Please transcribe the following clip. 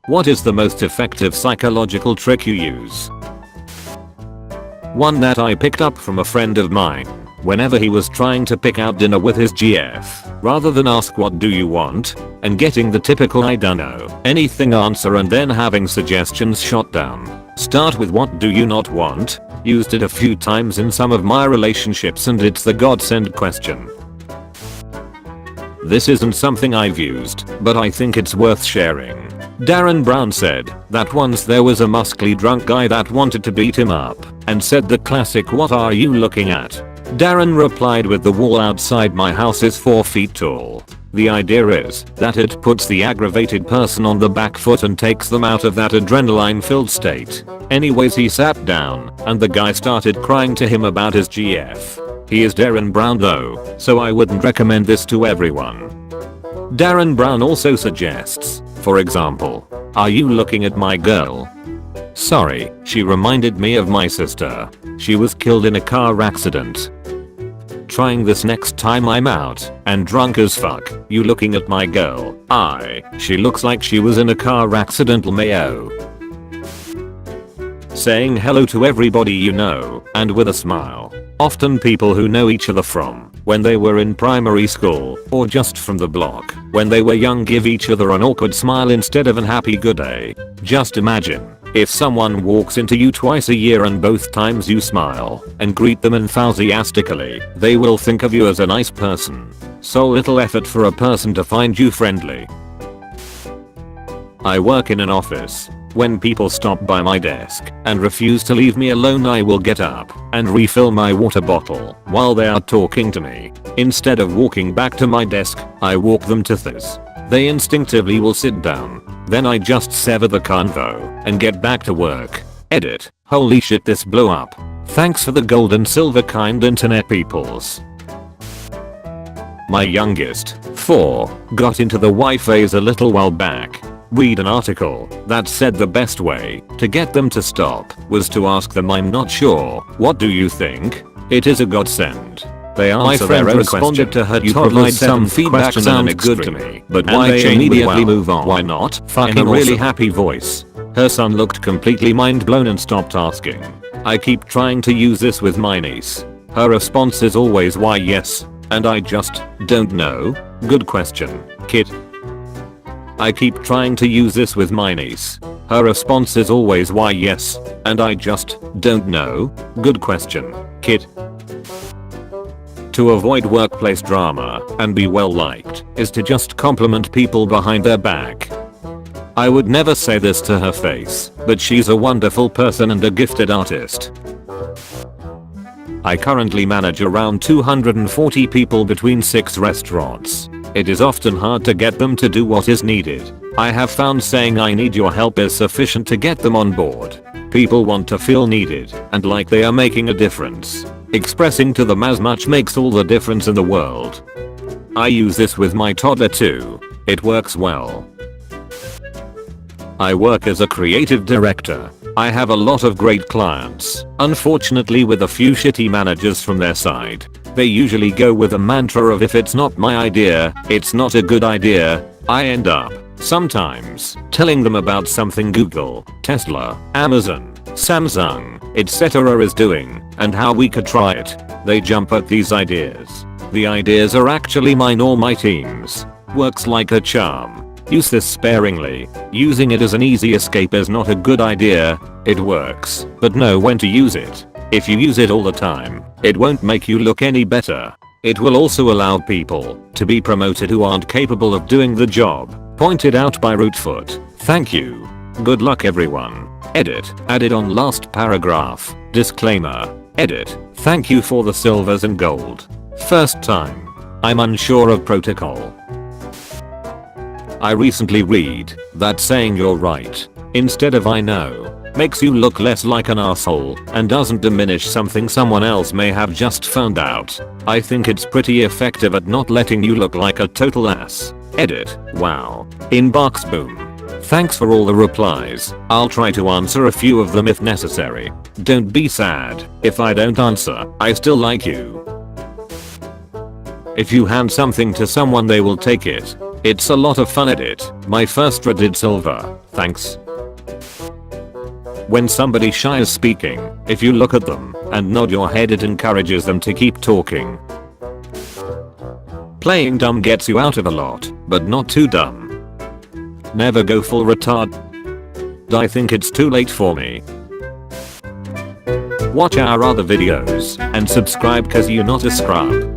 What is the most effective psychological trick you use? One that I picked up from a friend of mine. Whenever he was trying to pick out dinner with his GF, rather than ask what do you want, and getting the typical I dunno anything answer and then having suggestions shot down, start with what do you not want. Used it a few times in some of my relationships and it's the godsend question. This isn't something I've used, but I think it's worth sharing. Darren Brown said that once there was a muscly drunk guy that wanted to beat him up and said the classic "what are you looking at?" Darren replied with "the wall outside my house is 4 feet tall." The idea is that it puts the aggravated person on the back foot and takes them out of that adrenaline-filled state. Anyways, he sat down and the guy started crying to him about his GF. He is Darren Brown though, so I wouldn't recommend this to everyone. Darren Brown also suggests, for example, "Are you looking at my girl? Sorry, she reminded me of my sister. She was killed in a car accident. Trying this next time I'm out and drunk as fuck. You looking at my girl? She looks like she was in a car accident, Mayo." Saying hello to everybody you know and with a smile. Often people who know each other from when they were in primary school or just from the block when they were young give each other an awkward smile instead of an happy good day. Just imagine if someone walks into you twice a year and both times you smile and greet them enthusiastically, they will think of you as a nice person. So little effort for a person to find you friendly. I work in an office. When people stop by my desk and refuse to leave me alone, I will get up and refill my water bottle while they are talking to me. Instead of walking back to my desk, I walk them to this. They instinctively will sit down. Then I just sever the convo and get back to work. Edit. Holy shit, this blew up. Thanks for the gold and silver, kind internet peoples. My youngest, 4, got into the Y phase a little while back. Read an article that said the best way to get them to stop was to ask them "I'm not sure, what do you think?" It is a godsend. They answer their own question. To her you provide some feedback, sounds good to me, but why immediately move on? Why not? In a really happy voice. Her son looked completely mind blown and stopped asking. I keep trying to use this with my niece. Her response is always "why yes," and I just don't know. Good question, kid. I keep trying to use this with my niece. Her response is always "why yes," and I just don't know. Good question, kid. To avoid workplace drama and be well liked is to just compliment people behind their back. I would never say this to her face, but she's a wonderful person and a gifted artist. I currently manage around 240 people between 6 restaurants. It is often hard to get them to do what is needed. I have found saying "I need your help" is sufficient to get them on board. People want to feel needed and like they are making a difference. Expressing to them as much makes all the difference in the world. I use this with my toddler too. It works well. I work as a creative director. I have a lot of great clients, unfortunately with a few shitty managers from their side. They usually go with a mantra of "if it's not my idea, it's not a good idea." I end up, sometimes, telling them about something Google, Tesla, Amazon, Samsung, etc. is doing, and how we could try it. They jump at these ideas. The ideas are actually mine or my team's. Works like a charm. Use this sparingly. Using it as an easy escape is not a good idea. It works, but know when to use it. If you use it all the time, it won't make you look any better. It will also allow people to be promoted who aren't capable of doing the job. Pointed out by Rootfoot. Thank you. Good luck everyone. Edit. Added on last paragraph. Disclaimer. Edit. Thank you for the silvers and gold. First time. I'm unsure of protocol. I recently read that saying "you're right" instead of "I know" makes you look less like an asshole and doesn't diminish something someone else may have just found out. I think it's pretty effective at not letting you look like a total ass. Edit. Wow. Inbox boom. Thanks for all the replies. I'll try to answer a few of them if necessary. Don't be sad if I don't answer. I still like you. If you hand something to someone, they will take it. It's a lot of fun edit. My first Reddit silver. Thanks. When somebody shy is speaking, if you look at them and nod your head, it encourages them to keep talking. Playing dumb gets you out of a lot, but not too dumb. Never go full retard. I think it's too late for me. Watch our other videos and subscribe cause you're not a scrub.